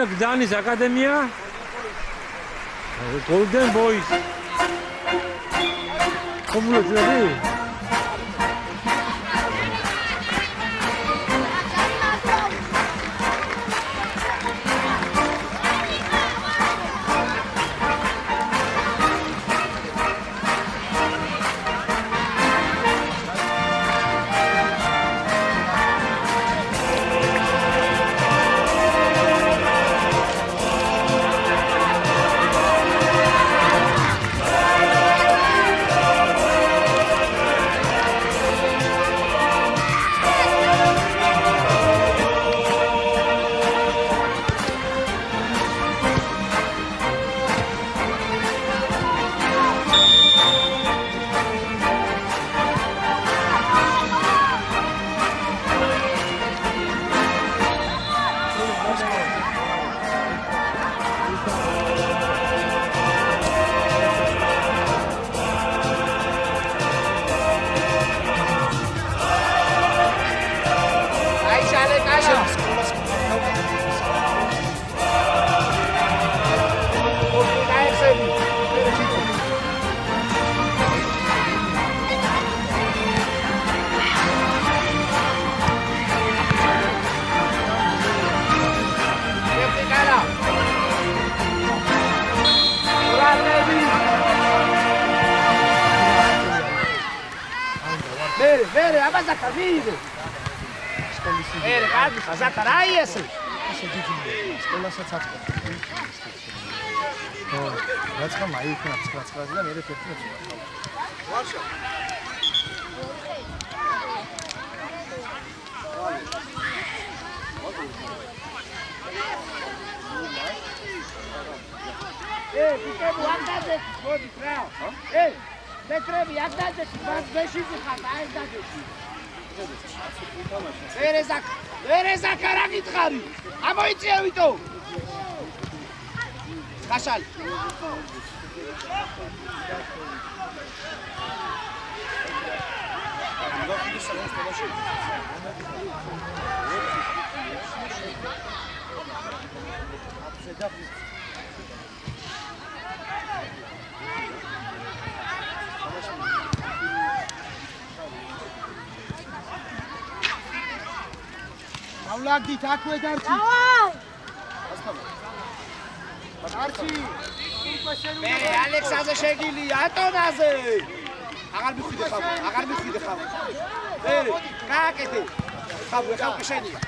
გზანის აკადემია Golden Boys კომუნიკაცია Vere, abazaka vive. Vere, qalbi xazata რა ეს? სკოლასაც აწყობ. რაც ხა მაიქნა 9-9 და მე 11 ვარშა. ბიკები ამდაზე მოდი რა. მეტრები ამდაზე ბაზში ხარ, აი დაგეში. ვერეზაკ არა გითხარი. ამოიწია ვიტო. გაშალი.ავლაგდით აქვე დარჩი. დარჩი. მე ალექსაზე შეგილია ატონაზე. აღარ მიხვიდე ხავ. მე გააკეთე. ხავ შენია.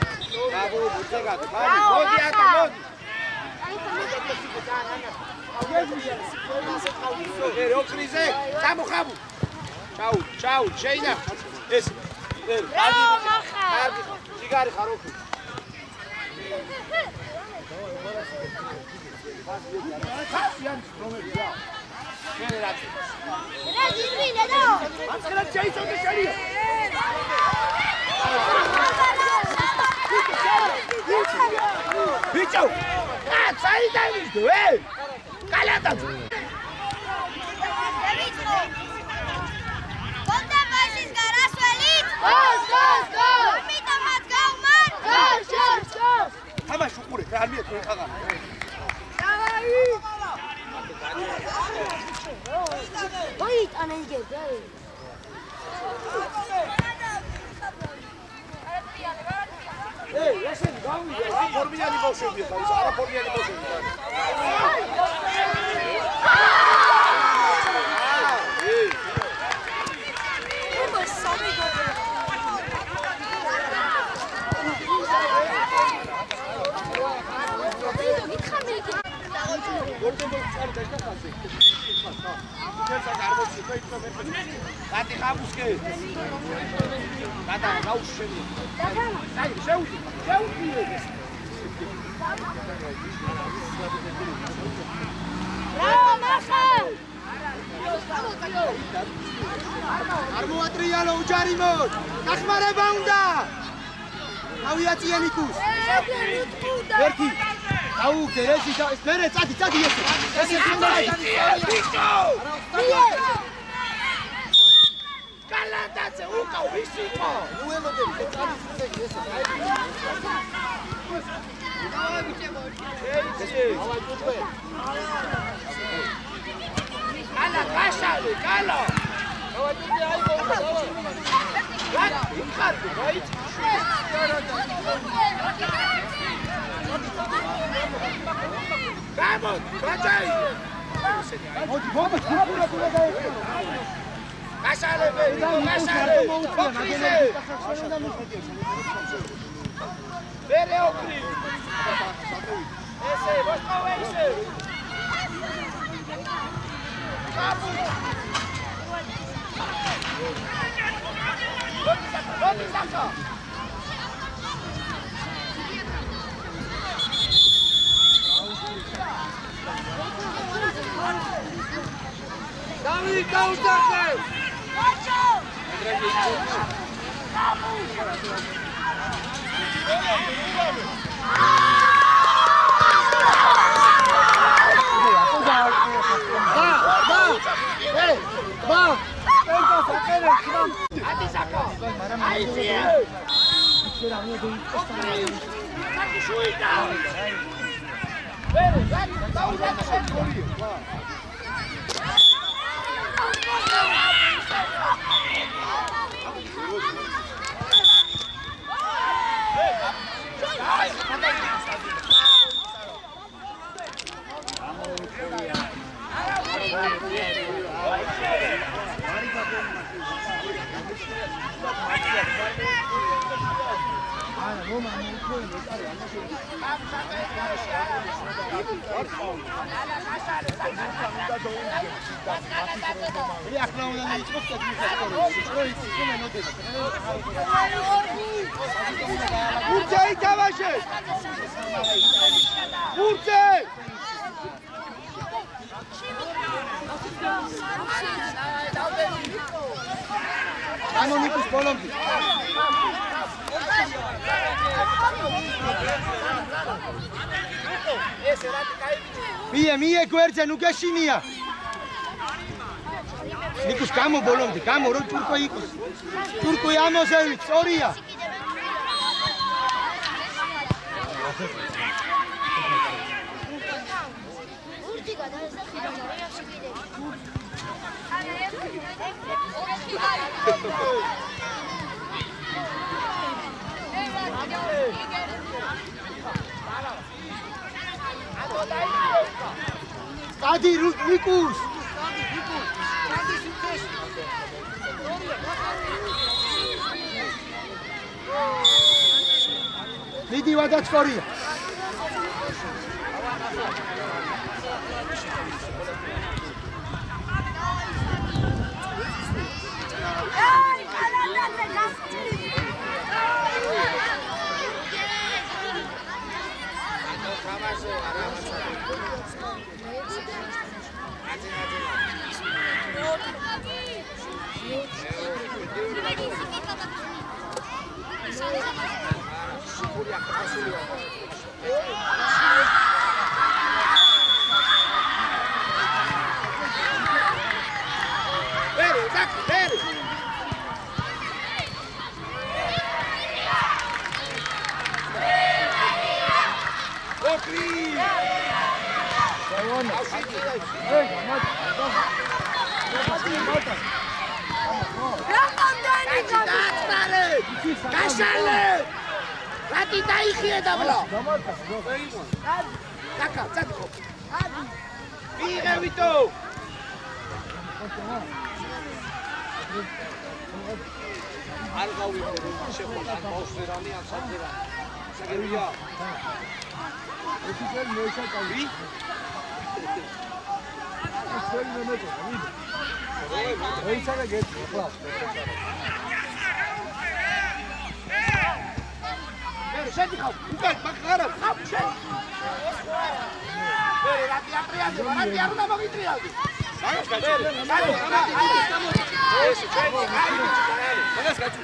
ბაბუ ბუძეგად. მოდი ატო მოდი. მე ოქრიზე წამოხავ. ჩაუ შეინა. ეს კარგი. Sigari xaroku. Xasian romelia. Generat. Rajivine do. Anskela chayso ke shaliya. Bicho. Sai dai do, Kalata. Golden Boys garasvelit. Go. თამაში უყურე რა არ მიეწო ხაღა ოი ტანენგეზე ესენ გამიჯე რა ფორმიანი ბავშვებია ეს არა ფორმიანი ბავშვებია Gati xabuske. Gata gausheni. Sai, შეუდი. Bravo, Maxa! არ მოატრიალო უჯარიმოდ. დახმარება უნდა. ავიაციენიკუს. ერთი. აუგდე ესი და ეს მერე წადი ესე. ეს Kalatace ukau visiko. უელოდები წადი ესე. Kala, kashale, kala. Vamos, Kashale, Vere okri. Ese, vos no ese. David, David, Მie გვერდზე ნუ გეშინია. ნიკუს გამო ბოლომდე, გამო რო თურქო იყოს. თურქო ამოსევით, სწორია. Adi Nikus. Midi vadačkorija. Kashale! Rati daixie dabla. Taka, taka. Იღე ვიტო. არ გავიგე შეხვდა ბავშვერანი ან საძერანი. საგერია. ოფიცერ მოიშაკავი. ეს ნემეჭო, ვინ? მოიშაკა გეტყვი ხო? შედი ხავ, უკან მაგარა ხავ შენ. ვერე რატი აპრიაზე, რატი არ უნდა მოგიტრიალდი. ეს ჩვენი აი, მაგას გაჩუ.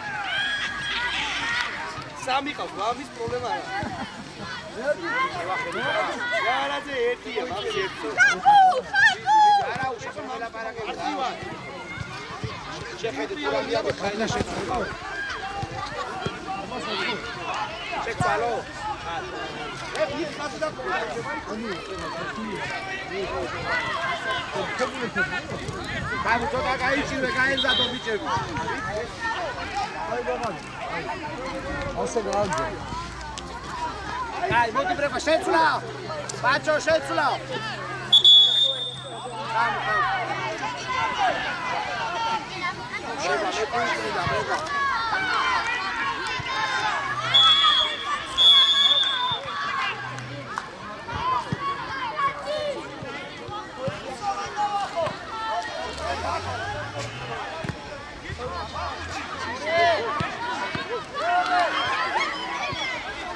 სამი ყავს, ლამის პრობლემა არა. გარაძე ერთია, მაგის ერთი. არა, უშენ მოლაპარაკე. შეხედე თუ ამიაბო ხაინა შეწყვეტა. Check palo. Vamos, toca გაიჭირე, გაეზადო ბიჭები. აი, მოდი ბრევა, შეცვლა. ბაჭო, შეცვლა. შევა, მე პუნქტი და ბრევა.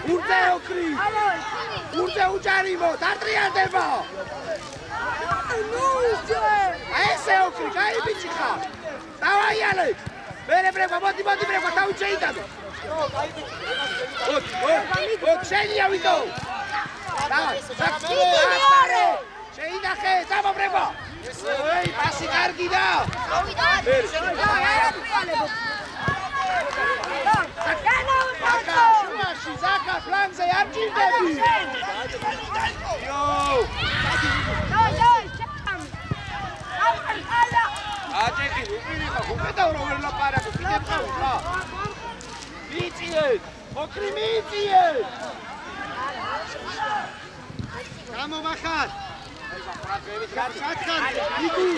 ურდე ოქრი! ურდე უჯარიმო, დატრიანდება! ესე ოქრი, კაი ბიჭი ხარ! დავაი ალე! მერე ბრევა, მოდი ბრევა, თავი შეიტანო! ოქ, შენია ვიდო! დავაი, საკმარე! შეინახე, დავა ბრევა! ეი, პასი კარგი და! Zaka, flanze, არ ჭირდები! აჭექი, უყირიხა, უყედავ რომ ვერ ლაპარაკო, კიდე ყავს რა! მიიწიეთ! ოქრი მიიწიეთ! გამომახარ! გაჩათხარ, იგი!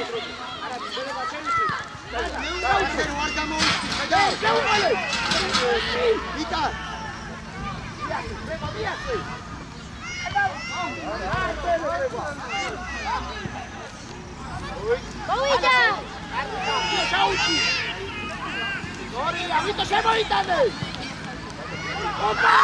ვარ გამოიწვი, და შეუყოლე! იტა! მოვიდა! შაუჩი! ორი, ამიტომ შემოიტანე! ოპა!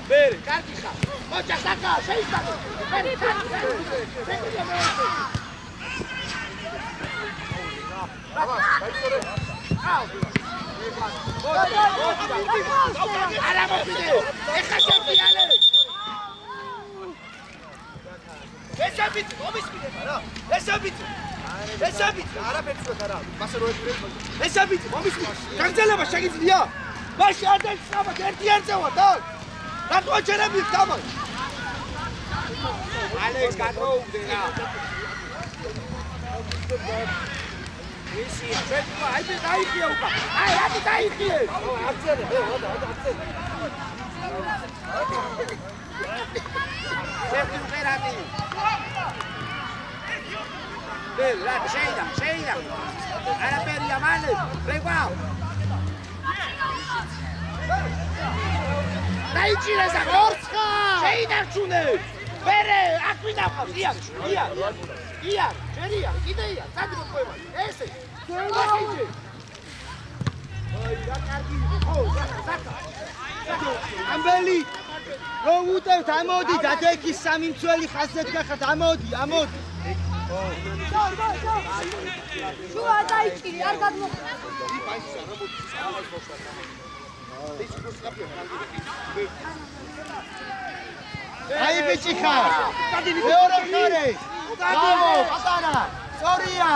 Bere, კარგი ხარ. მოჭა საკა, შეიტანე. ბერე, კარგი. არა მოფიდე. ეხა შეფიალე. ესაბით, მომისმინე რა. ესაბით. არაფერს ვექ არა. მასე რო ეკრებს. ესაბით, მომისმინე. გაგზელება შეგიძლია. მაშინ ადენს საბათ ერთი არწევა და რატო აჩერები თამარ? ალექს გადაუგდე რა. ისია, შეთქვა, აი დაიხია უკა. აი რატი დაიხიე? აღწერე, აღწერე. შეთქვა ფერადი. ბელ, რა შეიდა. არაფერია მალე, ბრევა. დაიჭირე ზაგორცხა! შეინარჩუნე! ვერე, აქ ვინ აფხავს? ია, ჯერია, კიდე ია, სადმო ყובה. ესე. გაკიჯე. აი, რა კარგი იყო, ხო, ზაკა. ამბელი! რო უტევთ, ამოდი, დადექი სამი მცველი ხაზზე დგახართ, ამოდი. შუა დაიჭირი, არ გადმოხდა. აი ბიჭი ხარ! მეორე ხარე! გამო, პატარა! სწორია!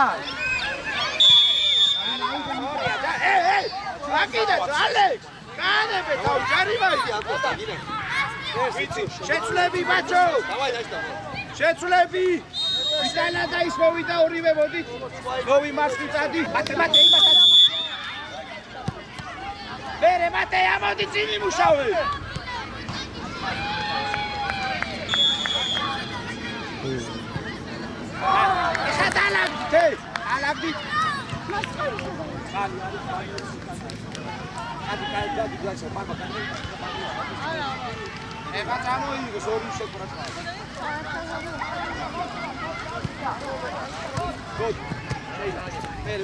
ეი! აკიდე, ალექს! კანებე თავ ჯარიმაი აკოტა გინე. ვიცი, შეცვლები ბაჭო! დავაი დაიჭდა. შეცვლები! ვიტანა და ის მოვიდა ორივე მოდით. მოვიმარცხი წადი. მათე იმათა. ბერე მათე ამოდი წინი მუშავე. ეხა დალაგდით, ალაგდით. ეხა წამოიგოს ორი შეკვრა.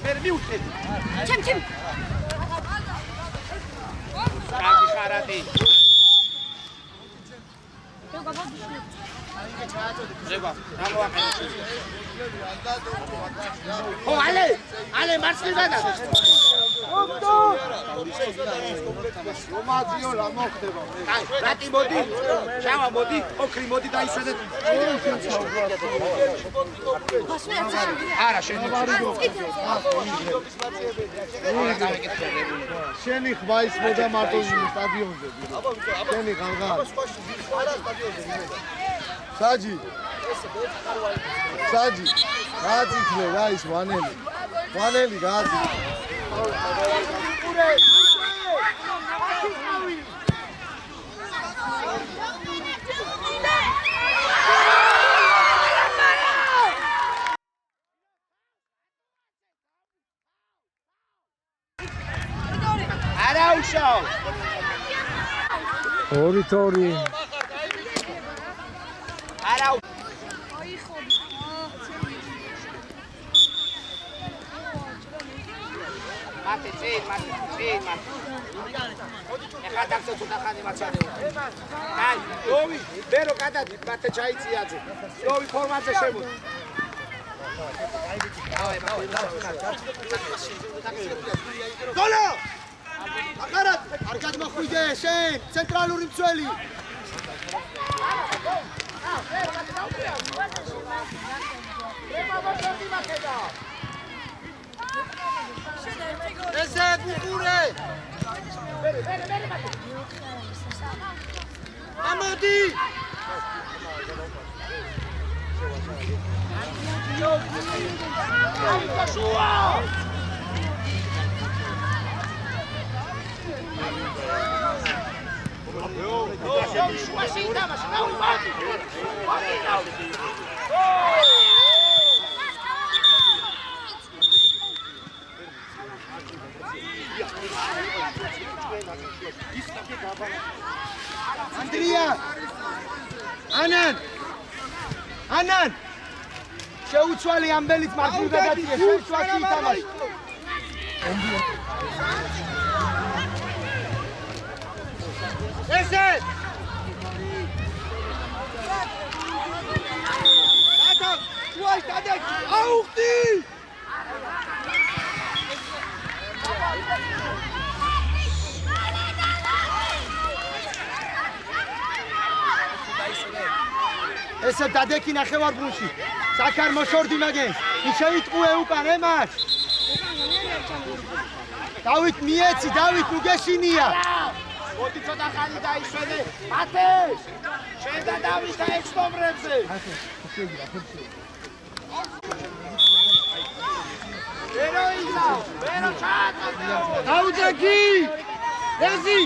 მე მიუწევ. ჩემ. კარგი ხარატი. ზება, გამოაყენე. ო, ale მარცხნიდან და. რომაძიო რა მოხდება? აი, რატი მოდი? შავა მოდი, ოქრი მოდი დაისვენეთ. არა, შენ. შენი ხმა ის მოდა მარტო სტადიონზე. შენი ხალხა. საჯი. გაძიქნე რა ის ვანელი. ვანელი გაძიქნე. არა უშავ. ორი თორი. არა მათე წინ. ეხლა დაგწევ თუ ნახანი მაცადე. აი, ლოვი, ბერო გადადი, მათე ჩაიწიაძე. ლოვი ფორმაზე შემოდი. გოლო! აკარად, კარგად მოხვიდე შენ, ცენტრალური მცველი. ესე ბუხურე. ამოდი. Andrea! Anan! შეუცვალე ამბელიც მარჯვნივ გადაწია, შეუცვალე ითამაშ. ესე! ატა, შუაში დადი, აუხდი! ესე დადექი ნახევარბუნში. საკარ მოშორდი მაგენს. ისეიტყუე უკან ემარჩ. დავით მიეცი, დავით ნუ გეშინია. მოდი ცოტა ხანი დაისვენე. მათე! შენ და დავით დაეცნობრებზე. ვერო იზავ, ვერო ჩააწოდო. დაუძეგი! ეზი!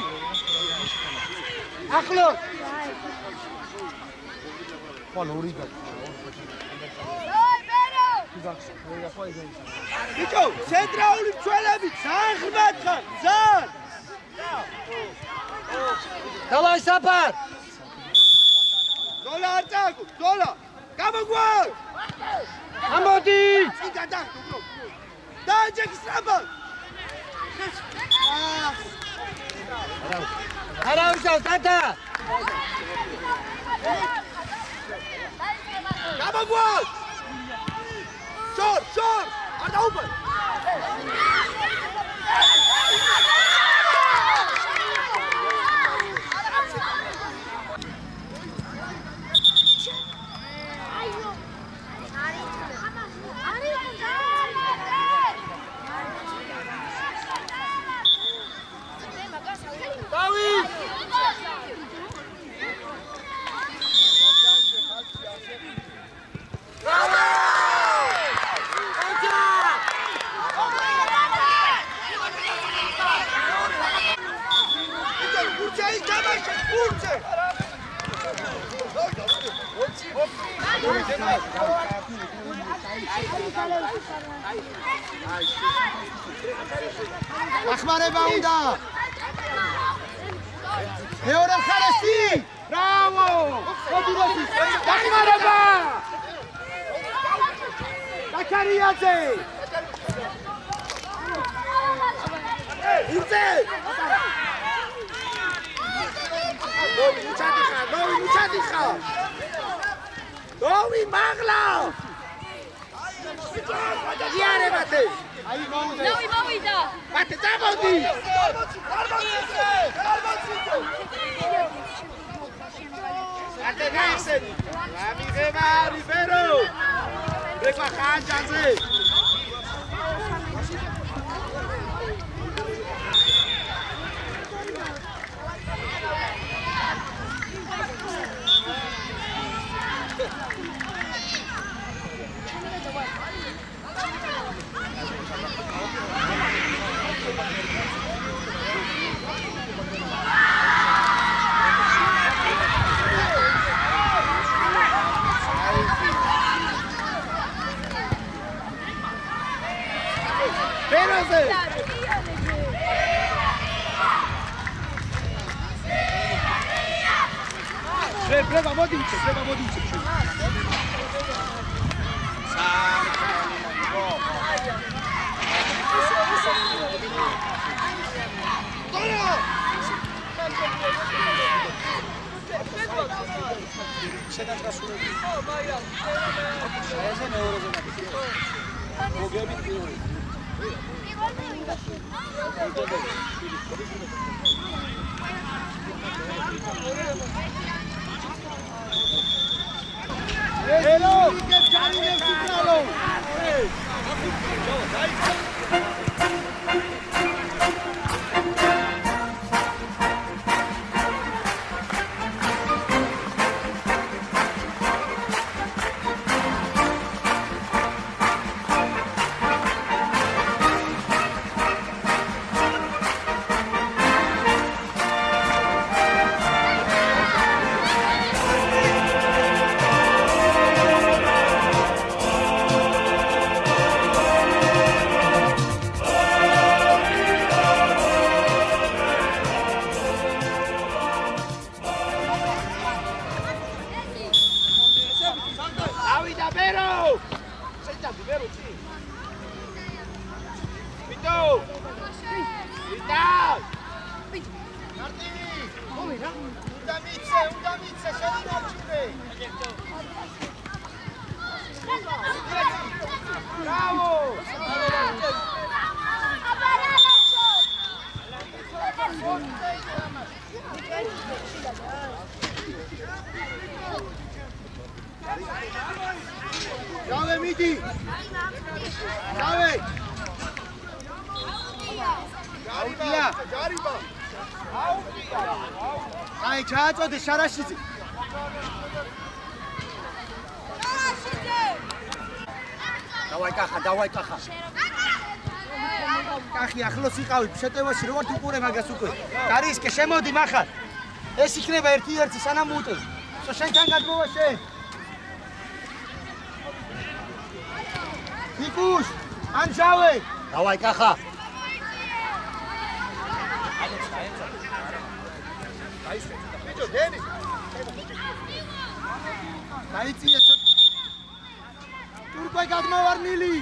ახლო! ყოლურიგა. ბიჭო, ცენტრალური მცველები ძალიან ღრმად ხარ, ძალიან. დავაი საფარ. ზოლა არ წაგო, ზოლა. გამოგვარ. ამოდი. წიგა და. დააჯექი სწრაფად. არა უშავ, ტატა. გამოგვარ. შორ, არ დაუბარ. ახმარება უნდა მეორე მხარესი! ბრავო! მოდი დახმარება! დაკარიაძე! ურწე! ნოვი უჩადიხა! ნოვი მაღლა! იარე მათე! ნოვი მოვიდა. მათე წამოდი! ატე გაიხსენი! ამიღება რიბერო! რეკვა ხანჯაზე! Peraze! Treba modice. Hello! Ai, ჩააწოდე შარაშიძე. დავაი კახა. კახი ახლოს იყავი, შეტევაში რო ვარ უყურე მაგას უკვე. გარისკე შემოდი მახარ. ეს იქნება ერთი სანამ უტევ. შენთან გადმოვა შენ. იკუშ, ანჟავე. დავაი კახა. ბიჭო, დენი. დაიწია ცოტა. თურქე გადმოვარნილი.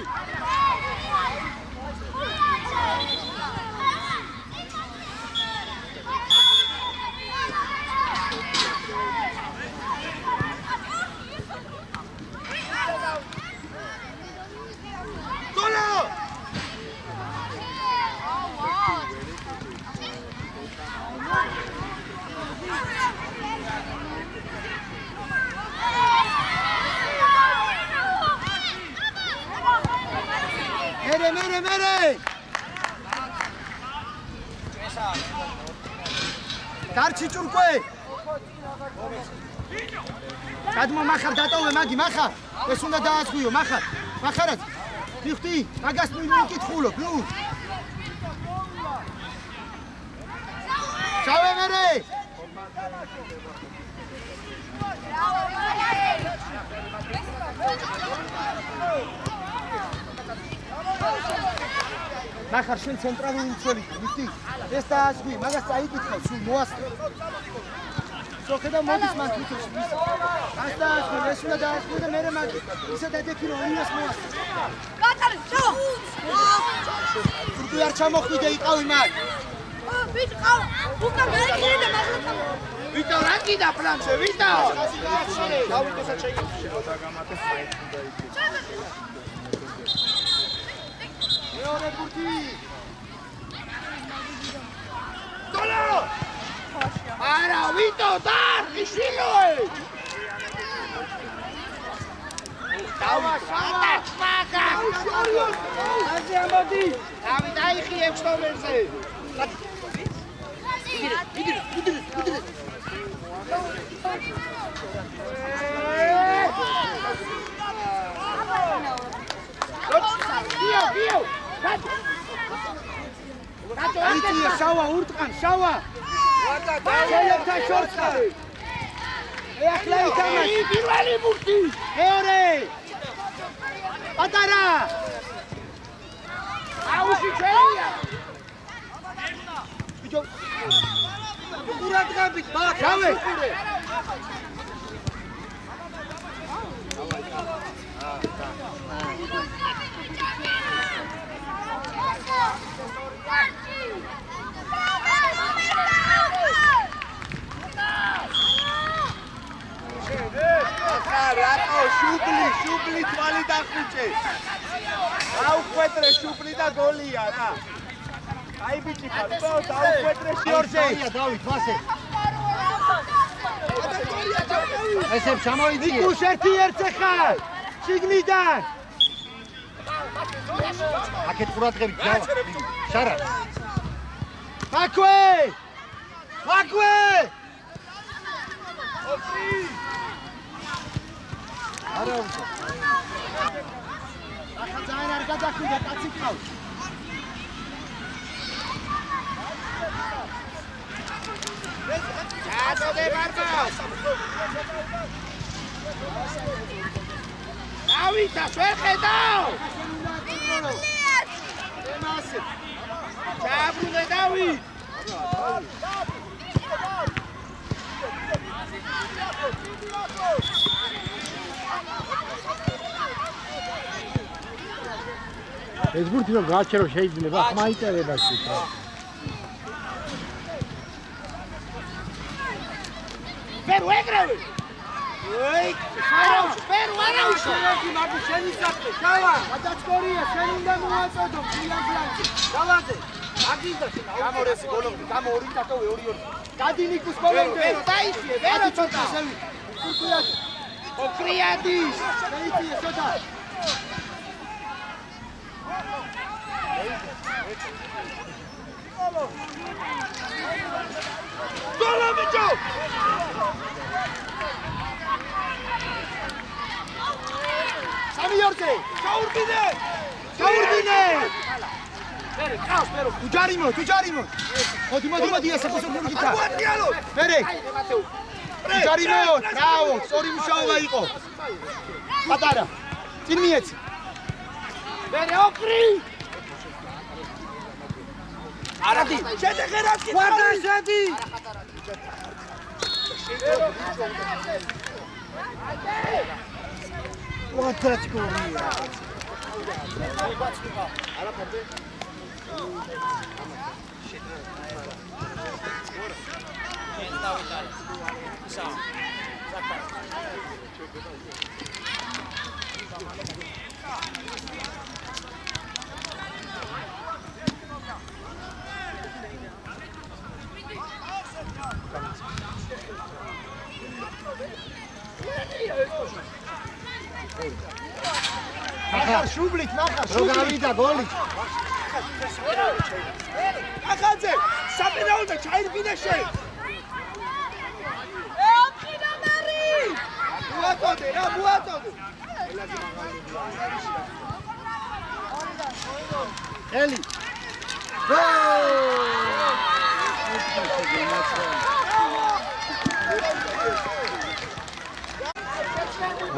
მერე დარჩი ჭურკვე გადმო მახარ დატოვე მაგი მახარ ეს უნდა დაასხვიო მახარაც მიხტი მაგას მიკითხულო ბლუ ჩავე მერე მახარ შენ ცენტრალური მცველი მიხტი ეს დაასვი, მაგას წაიკითხავ, სულ მოასწრო. სოხედა მოდის მან თვითონ. ეს დაასვი, ეს უნდა დაასვი და მერე მაგ ისე დადექი რომ იას მოასწრო. გატარე, ჩო. თურქი არ ჩამოხვიდე იყავი მაგ. ბიჭ, ყავ. უკან გაიქცე და მაგას. ვიტო რა კიდა ფრანცე, ვიტო. დავიტოსაც შეიძლება გამატეს საერთოდ და იქ. მეორე ბურთი. დოლო! არა, ვიტო, დარხი შილოე! დავა, მაგა! აზე ამოდი! დავით, აიხი ექვსტომერზე! ვიდრე. გიო! იცი შავა ურტყან, შავა. შეიძლება შორტა. ეხლა იტანა. პირველი ბურთი! მეორე. პატარა. აუში ჩვენია! ბიჭო. ყურადღებით, მაგ. შავე. რატო შუბლი თვალი დახუჭე. აუხვეტრე შუბლი და გოლია რა. აი ბიჭი ხო, დაუხვეტრე შორზე. დავით, მასე. ესებ ჩამოიძიე. ნიკუშ ერთი ხარ. შიგნიდან. აკეთ ყურადღებით დავა. შარა. მაკვე! არა უნდა. ახლა ძალიან არ გადახვიდა კაცი ხავს. ჩადოდე ბარბას. დავითა, ვერ ხედავ. ემასე. ჩააბრუნე დავით. ეს ბურთი რომ გააჩერო შეიძლება, ხმაიწერება შეიძლება. პერუ ეგრევე. ეი, პერუ არაუშო. მაგ შენი საფე, ჩავა. გადაწყორია, შენ უნდა მოაწოდო, ფლანკი. ჩავაზე. აგინდა შენ. გამორესი ბოლომდე, გამო 2 დატოვე 2-2. გადინიკუს ბოლომდე. პერუ დაიწიე, პერუ ცოტა. კურკუიად. ოქრიადის. დაიწიე ცოტა. გოლო ბიჭო! სამიორზე! ჩაურბინე! უჯარიმო! მოდი ესე პოსობნური გიტა. აგვატიალო! მერე! უჯარიმო! ბრავო! სწორი მუშაობა იყო. პატარა. წინ მიეცი. მერე ოქრი! არადი! შედეხერად კი ვარდაშედი! ვატაჭკორია. ახლა შუბლით ნახა შუბლით. რო გავიდა გოლი. ახალზე საპირაულდა ჩაირბინე შენ. ოქი ნომერი! მოაწოდე რა, მოაწოდე. ელი.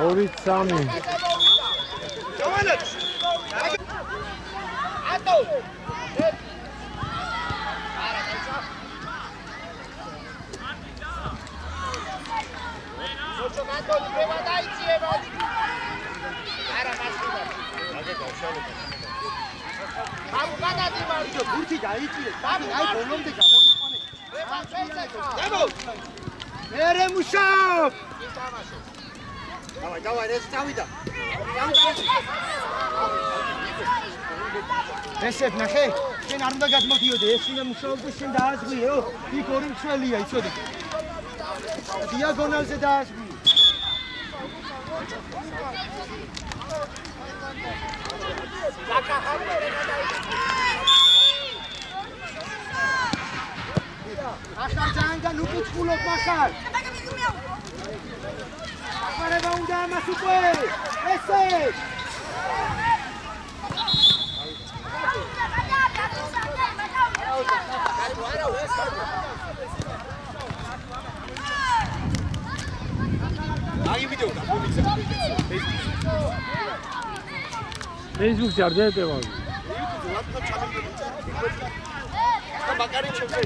ორი სამი. ატო. ოჩო განდონი პრევა დაიციება. არა მასინა. აბუ გადადიმარჯო, გურთი დაიწირე. აი ბოლომდე გამომიყვანე. პრევა წელსა. დემო. მერე მუშაობ. ითამაშო. დავაი, ეს წავიდა. ესეთ ნახე, შენ არ უნდა გადმოდიოდე, ეს უნდა მუშაობდეს, შენ დააზღვიეო. იქ ორი მცველია, იცოდე. დიაგონალზე დააზღვიე. ახლა ძალიან უკითხულობ მახარ. ახლა უნდა ამას უკვე. ესე. აი ვიდეო და მომიცა. Facebook-ში არ დაეტევა. YouTube-ზე ლაპტოპ ჩამიგდო. და მაგარი ჩემზე.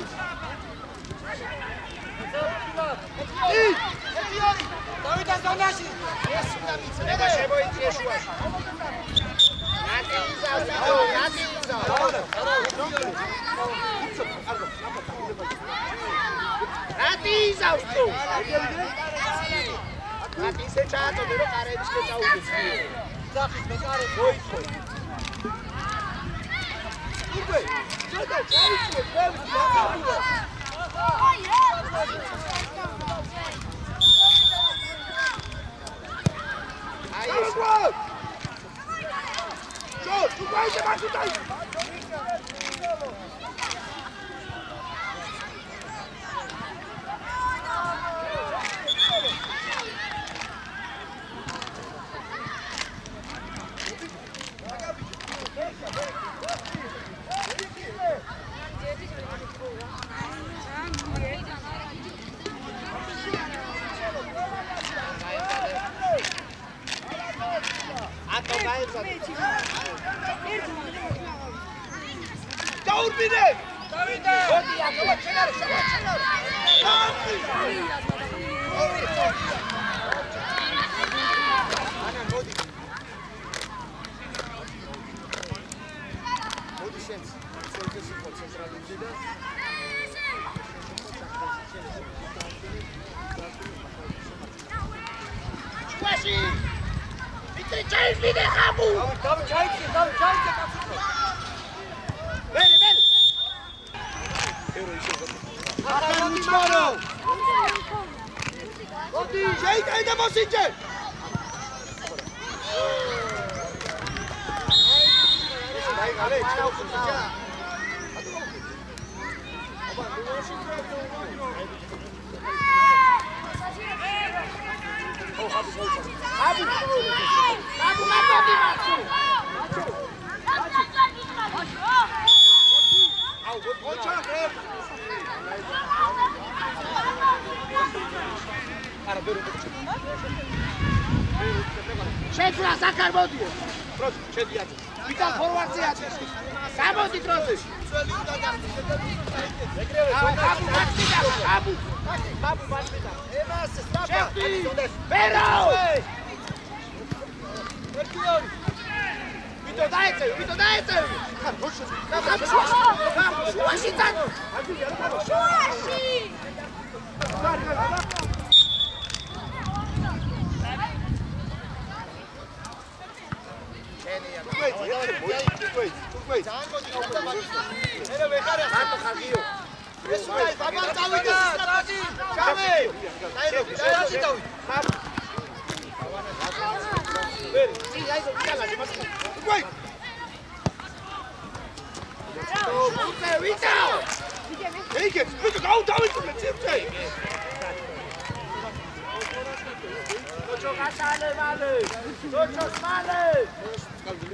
დავიდა ზონაში. ეს უნდა მიცნება შემოიწიე შუაში. ატიზავს თუ. ატიზე ჩაატოდე რომ კარების შეწაუდეს. ძახის მე კარე მოიწო. უკვე ჩადა ჩაიწიე ბევრი დაგაბუდა. აი ეს ჯო, თუ გაიგე მაგიტაი. დაურბინე! დავიდა! მოდი, აკობა ჩენარ, ჩენარ. ანა მოდი. მოდი შენს. ცელზე სიყო ცენტრალიზე და შუაში! ვიტრი ჩაიძინე ხამუ! დავი ჩაიწე კაცო. მერე. ახლა მიჩვარო. მოდი, შეიტანე მოსინჯე! აი, გალე, ჩაუხუჭა. აბუ მათოდი მათუ. აუ, გოჩა გრე. არა, ბერო. შეცვლა საკარ მოდიო. პროს, შედიაჭე. ვიტან ფორვარდზე აჭეს. გამოდი დროზე. ძველი უნდა გახდეს. აბუ მათიდა, აბუ. აბუ მათიდა. ემას სტაბა. ბერო. ერთიორი. ვიტო დაეწე. ხარ როშო. შუაში წან. შუაში.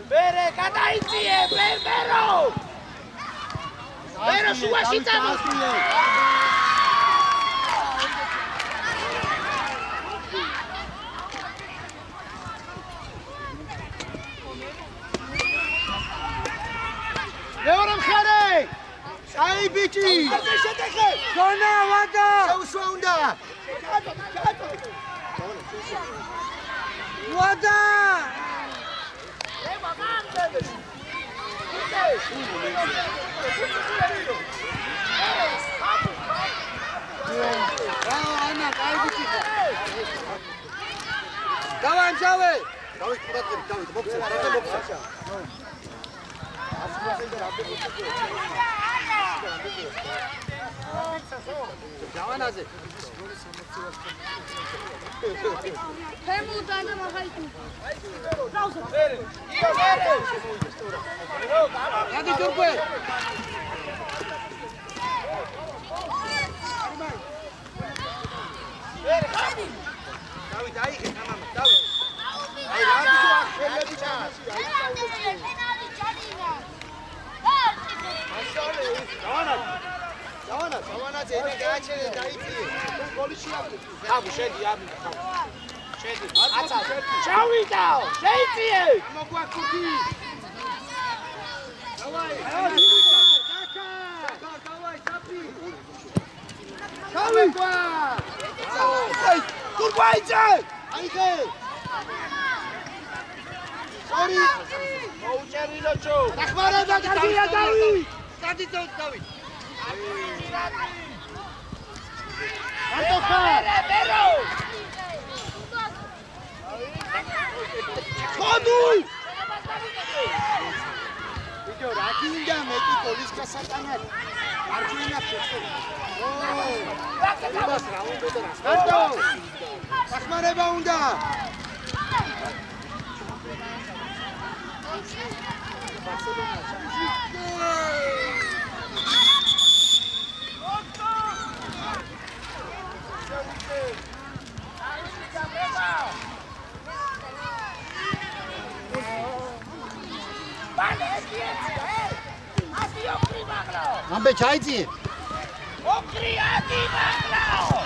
Bere, გადაიწიე, ბერო! ბერო შუაში წამო! მეორე მხარე! აი ბიჭი! შეტეხე! გონა ვადა! შეუშვა უნდა! მოადა ანა კაიბიცი დავანჯავე დავით ყურადღებით დავით მოგცე დავანაზე ფემუდანა მაგალითი გადი ჯურკვე დავით აიღე მამამა დავით აი რა თქო ახელები ჩას დავანაზე ენა გააჩერე დაიწიე გოლი შეავდე ხაბი შედი აბი შედი აცა ჩავიდაო შეიწიე მოგვაქუდი დავაი დავაი საფი ჩავიდვა აი თურბაიძე აიღე სორი მოუჭერი ლოჩო დახმარება გადია დავით გადი დავით Chodul! Video, rakinda meki polis ka satanat. Arjuna pekso. Bas raund ota rasto. Sakhmareba unda. Ambe çaycı. Okriyati baklao.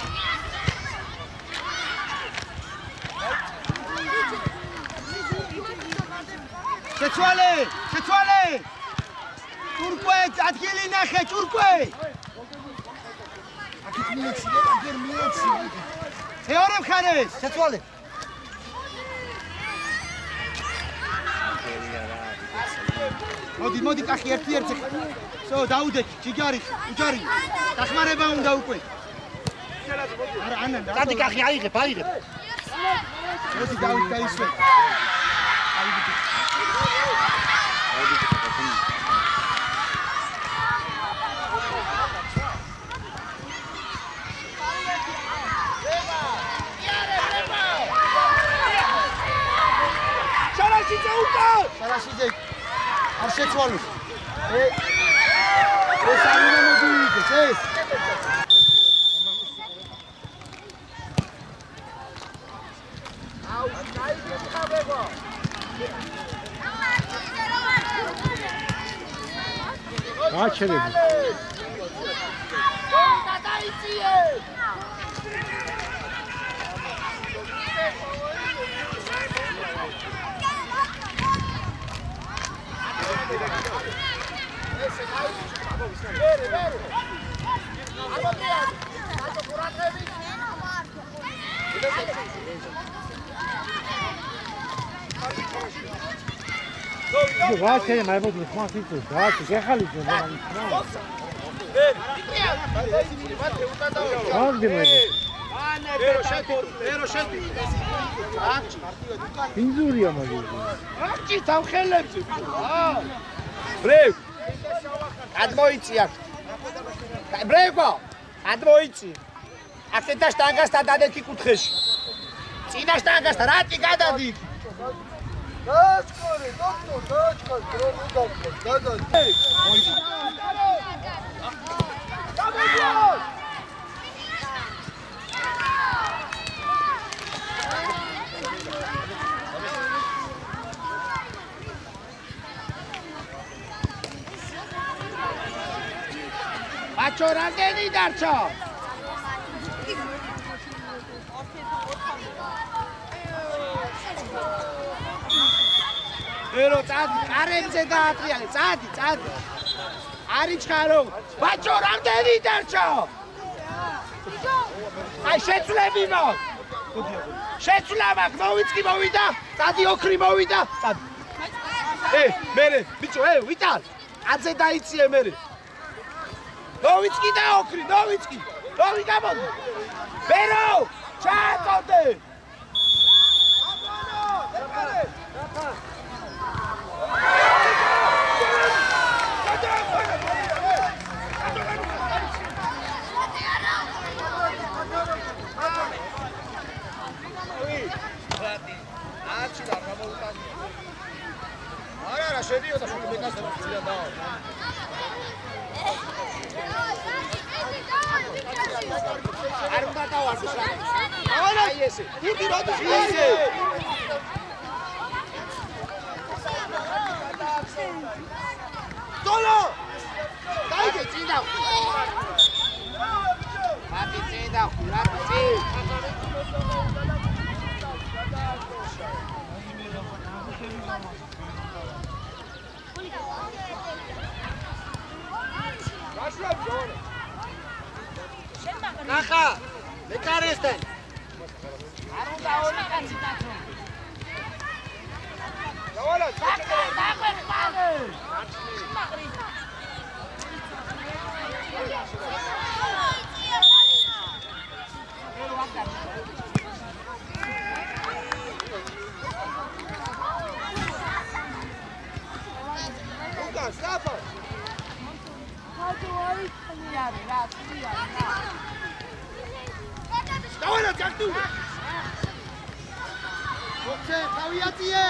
Çeçvale. Turkue, adgeli naxe, Turkue. Akit militsi, agir militsi. Teorem xanes, çeçvale. მოდი კახი ერთ-ერთი სო დაუდეთ ჯიგარი უჯარი დახმარება უნდა უკვე არა ანა დადი კახი აიღებ მოდი დავით დაისვე შარაშიძე არ შეცვალოს. ეს არ უნდა მოგივიდეს ეს. აუ, დაიგებო. გაჩერები. გოლდა დაიწიე. გაჩერე მაიბოდი ხმას იწო გახალი ძო ინზურია მაგარი აქ თავხელებს ბრევ გადმოიწი აქ ბრევო გადმოიწი აქეთა შტანგასთან დადექი კუთხეში წინა შტანგასთან რატი გადადი დაჩქორი დოქტორ დაჩქორი დრო დადი ბაჩო რამდენი დარჩა ერო წადი კარებზე დაატრიალე წადი არიჩხარო ბაჩო რამდენი დარჩა აი შეცვლები მო შეცვლა მაგ მოვიწყი მოვიდა წადი ოქრი მოვიდა წადი მერე ბიჭო ვიტალ აძე დაიციე მერე მოვიწყი და ოქრი მოვიწყი რომი გამოდი ბერო ჩააწოდე არა შედიოდა შული მეკასა ცირა დაო არ უნდა დავარდო არა ესე ურდი როდი ისე დოლო დაიგე წინდა მათი წინდა ხურატი ნახა მეკარესთან არ უნდა ორი კაცი დაწო დავალა დავალა ჯაქტუ ოქე ხავიატიე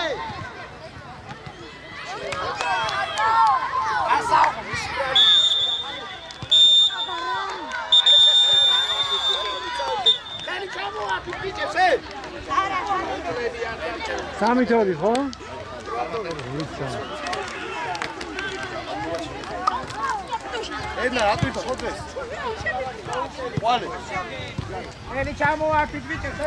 ასა ხელი ჩამოაფი ბიჭებს სამი თორი ხო? ენა ატვიფა ხოდეს ვალე ხელი ჩამოაფი ბიჭებს